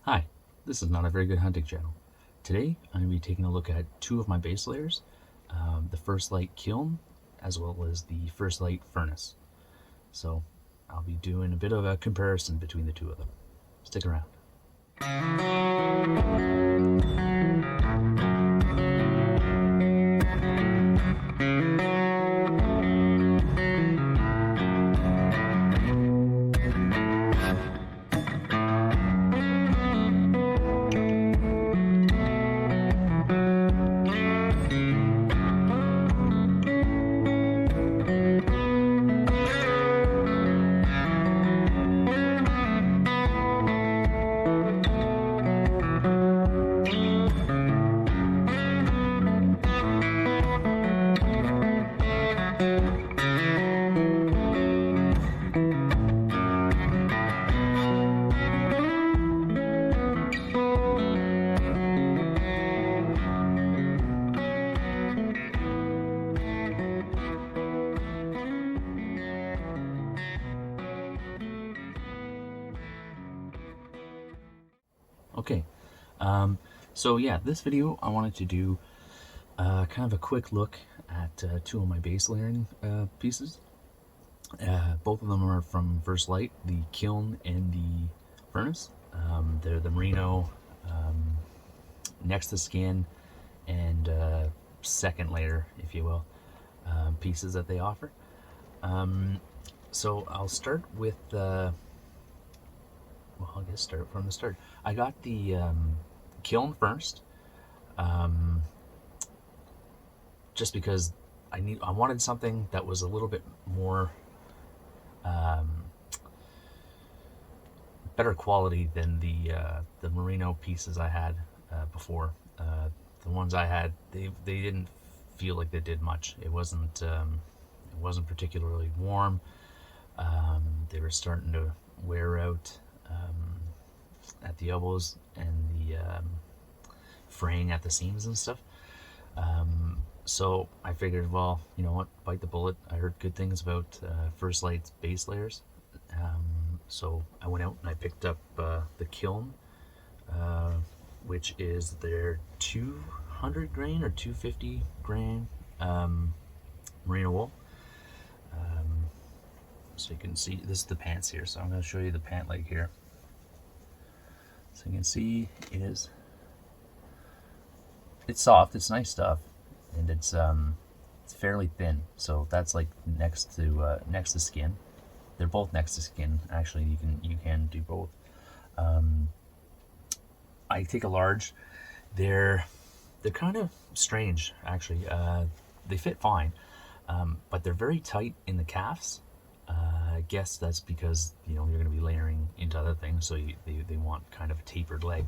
Hi, this is Not a Very Good Hunting Channel. Today I'm going to be taking a look at two of my base layers, the First Lite Kiln as well as the First Lite Furnace. So I'll be doing a bit of a comparison between the two of them. Stick around. Okay, so yeah, this video I wanted to do kind of a quick look at two of my base layering pieces. Both of them are from First Lite, the Kiln and the Furnace. They're the merino next to skin and second layer, if you will, pieces that they offer. So I'll start with well, I guess start from the start. I got the Kiln first, just because I wanted something that was a little bit more better quality than the merino pieces I had before. The ones I had, they didn't feel like they did much. It wasn't particularly warm. They were starting to wear out at the elbows and the fraying at the seams and stuff. So I figured, well, you know what, bite the bullet. I heard good things about First Lite's base layers. So I went out and I picked up the Kiln, which is their 200 grain or 250 grain merino wool. So you can see, this is the pants here, so I'm going to show you the pant leg here. So you can see it's soft, it's nice stuff, and it's fairly thin. So that's like next to skin. They're both next to skin. Actually, you can do both. I take a large. They're kind of strange, actually. They fit fine, but they're very tight in the calves. I guess that's because you're going to be layering into other things, so they want kind of a tapered leg.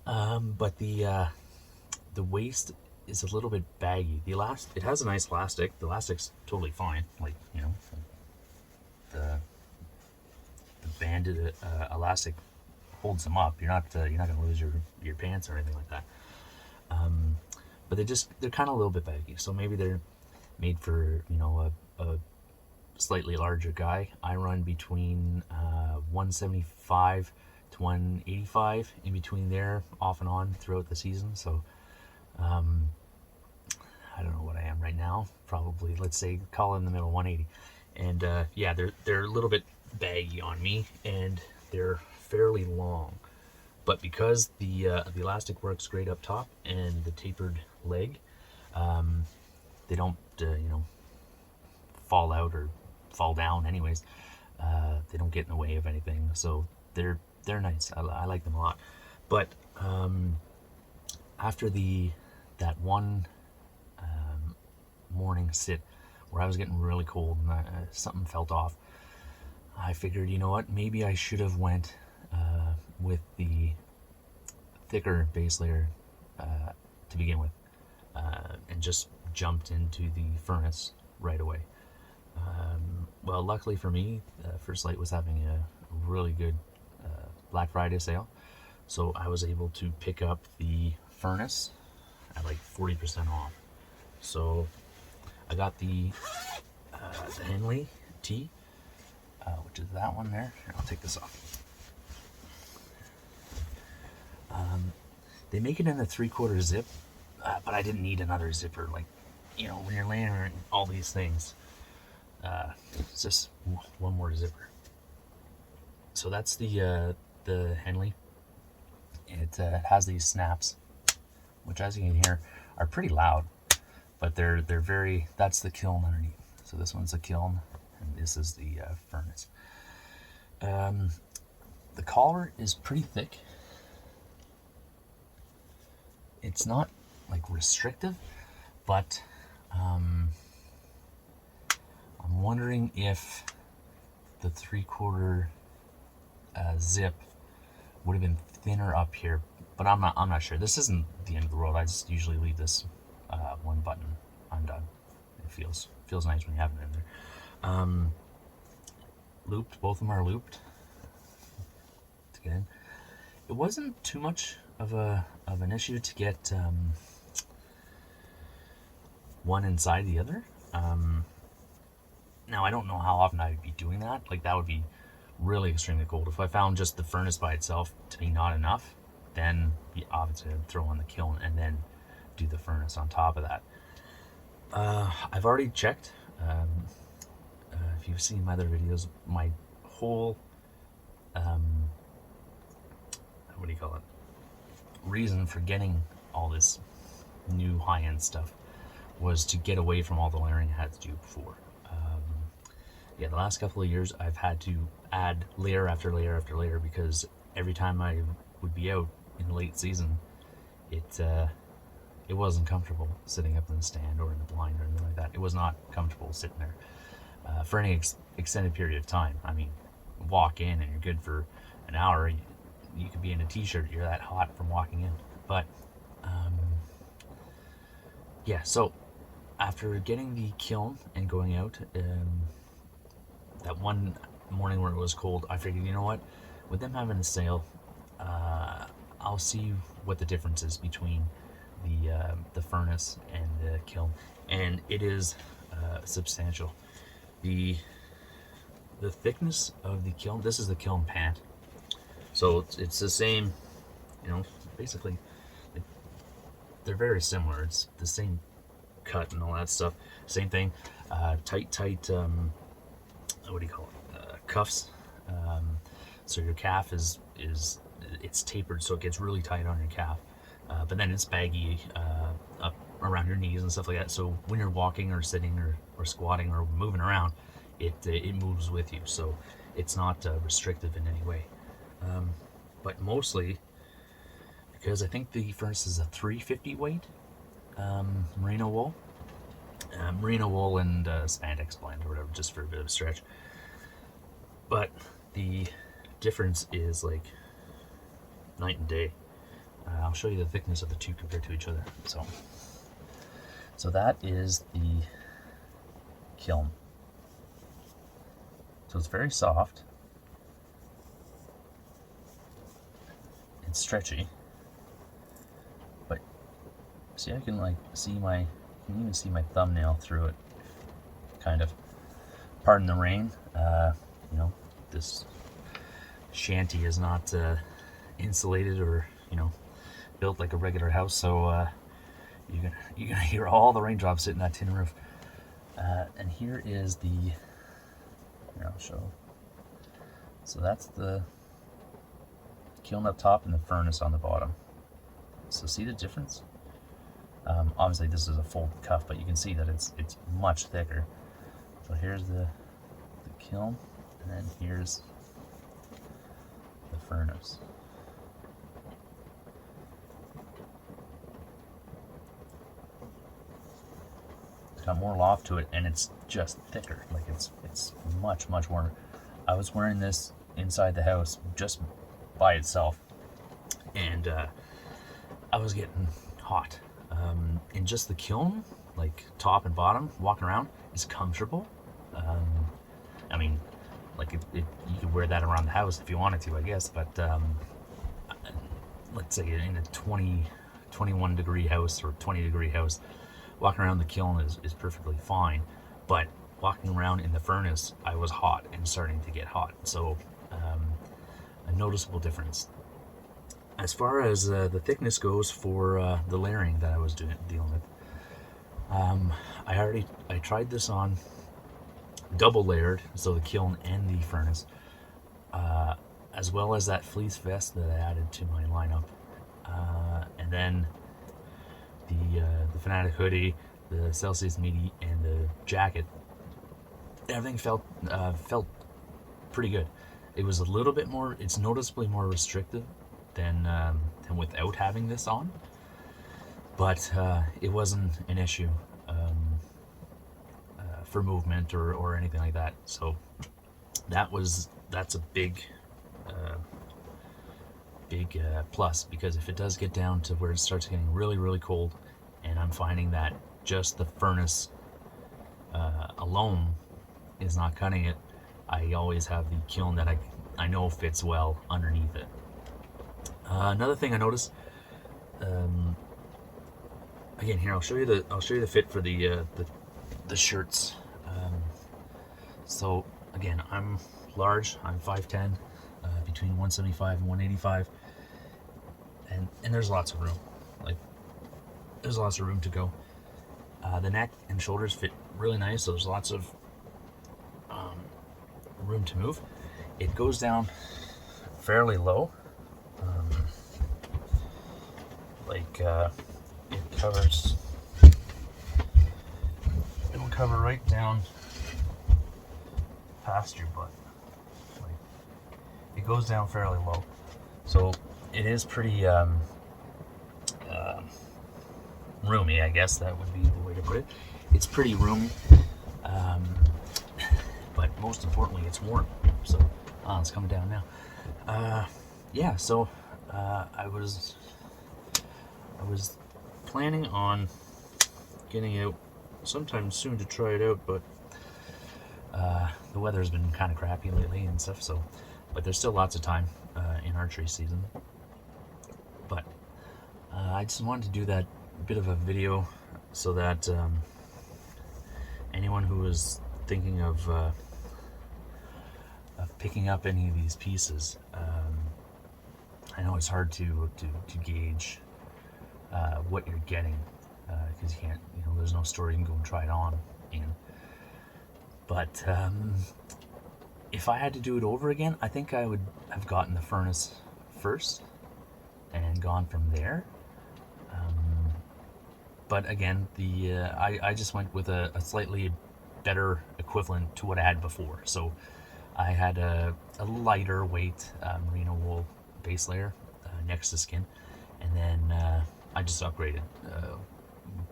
But the waist is a little bit baggy. It has a nice elastic. The elastic's totally fine. Like, the banded elastic holds them up. You're not going to lose your pants or anything like that. But they're kind of a little bit baggy. So maybe they're made for a slightly larger guy. I run between 175 to 185, in between there, off and on throughout the season. So I don't know what I am right now. Probably, let's say, call it in the middle, 180. And yeah, they're a little bit baggy on me, and they're fairly long. But because the elastic works great up top and the tapered leg, they don't fall out or fall down. Anyways, they don't get in the way of anything. So they're nice. I like them a lot. But after that one morning sit where I was getting really cold and something felt off, I figured, you know what, maybe I should have went with the thicker base layer to begin with, and just jumped into the Furnace right away. Well, luckily for me, First Lite was having a really good Black Friday sale, so I was able to pick up the Furnace at like 40% off. So I got the Henley T, which is that one there. Here, I'll take this off. They make it in a 3/4 zip, but I didn't need another zipper. Like, you know, when you're layering all these things, it's just one more zipper. So that's the Henley. It has these snaps, which, as you can hear, are pretty loud, but they're very. That's the kiln underneath. So this one's the kiln, and this is the furnace. The collar is pretty thick. It's not like restrictive, but I'm wondering if the 3/4 zip would have been thinner up here, but I'm not sure. This isn't the end of the world. I just usually leave this one button undone. It feels nice when you have it in there. Looped, both of them are looped to get in. It wasn't too much of an issue to get one inside the other. Now I don't know how often I'd be doing that. Like, that would be really extremely cold. If I found just the furnace by itself to be not enough, then obviously I'd throw on the kiln and then do the furnace on top of that. I've already checked. If you've seen my other videos, my whole what do you call it, reason for getting all this new high-end stuff was to get away from all the layering I had to do before. Yeah, the last couple of years I've had to add layer after layer after layer, because every time I would be out in the late season, it wasn't comfortable sitting up in the stand or in the blind or anything like that. It was not comfortable sitting there for any extended period of time. I mean, walk in and you're good for an hour. You could be in a t-shirt, you're that hot from walking in. But yeah, so after getting the kiln and going out, that one morning where it was cold, I figured, you know what, with them having a sale, I'll see what the difference is between the furnace and the kiln, and it is substantial. The thickness of the kiln, this is the kiln pant, so it's the same, you know, basically they're very similar. It's the same cut and all that stuff, same thing. Tight what do you call it, cuffs, so your calf is it's tapered, so it gets really tight on your calf, but then it's baggy up around your knees and stuff like that, so when you're walking or sitting or squatting or moving around, it moves with you, so it's not restrictive in any way. But mostly because I think the furnace is a 350 weight merino wool. Merino wool and spandex blend or whatever, just for a bit of a stretch. But the difference is like night and day. I'll show you the thickness of the two compared to each other. So that is the kiln. So it's very soft. It's stretchy. But see, I can like see you can even see my thumbnail through it, kind of. Pardon the rain. You know, this shanty is not insulated or, you know, built like a regular house, so you're gonna hear all the raindrops hitting that tin roof. And here is here I'll show. So that's the kiln up top and the furnace on the bottom. So see the difference? Obviously this is a folded cuff, but you can see that it's much thicker. So here's the kiln, and then here's the furnace. It's got more loft to it, and it's just thicker. Like it's much warmer. I was wearing this inside the house just by itself, and I was getting hot. In just the kiln, like top and bottom, walking around is comfortable. I mean, like you could wear that around the house if you wanted to, I guess, but let's say in a 21 degree house or 20 degree house, walking around the kiln is perfectly fine, but walking around in the furnace, I was hot and starting to get hot. So a noticeable difference. As far as the thickness goes for the layering that I was dealing with, I tried this on double layered, so the kiln and the furnace, as well as that fleece vest that I added to my lineup, and then the Fanatic hoodie, the Celsius Meateater, and the jacket. Everything felt pretty good. It was a little bit more. It's noticeably more restrictive than without having this on, but it wasn't an issue for movement or anything like that. So that's a big plus, because if it does get down to where it starts getting really cold, and I'm finding that just the furnace alone is not cutting it, I always have the kiln that I know fits well underneath it. Another thing I noticed, again here I'll show you the fit for the shirts. So again, I'm large. I'm 5'10", between 175 and 185, and there's lots of room. Like, there's lots of room to go. The neck and shoulders fit really nice, so there's lots of room to move. It goes down fairly low. It'll cover right down past your butt. Like, it goes down fairly low, so it is pretty roomy, I guess that would be the way to put it. It's pretty roomy, but most importantly, it's warm. So it's coming down now. Yeah, so I was planning on getting out sometime soon to try it out, but the weather's been kind of crappy lately and stuff. So, but there's still lots of time in archery season. But I just wanted to do that bit of a video so that anyone who is thinking of picking up any of these pieces, I know it's hard to gauge what you're getting, because you can't, there's no store you can go and try it on in. But if I had to do it over again, I think I would have gotten the furnace first and gone from there. But again, I just went with a slightly better equivalent to what I had before. So I had a lighter weight merino wool base layer next to skin, and then I just upgraded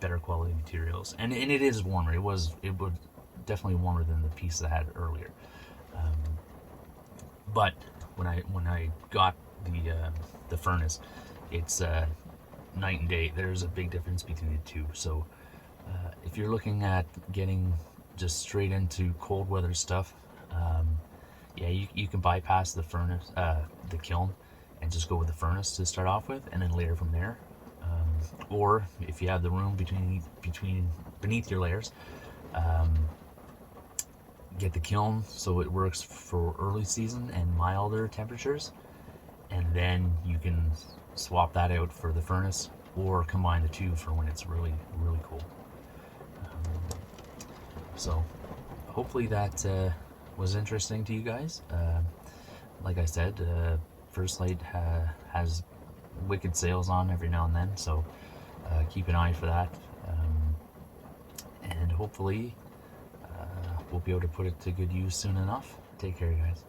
better quality materials, and it is warmer. It was definitely warmer than the piece I had earlier. But when I got the furnace, it's night and day. There's a big difference between the two. So if you're looking at getting just straight into cold weather stuff, yeah, you can bypass the furnace, the kiln, and just go with the furnace to start off with, and then layer from there. Or if you have the room beneath your layers, get the kiln so it works for early season and milder temperatures, and then you can swap that out for the furnace, or combine the two for when it's really cold. So hopefully that was interesting to you guys. Like I said, First Lite has wicked sales on every now and then, so keep an eye for that, and hopefully we'll be able to put it to good use soon enough. Take care, guys.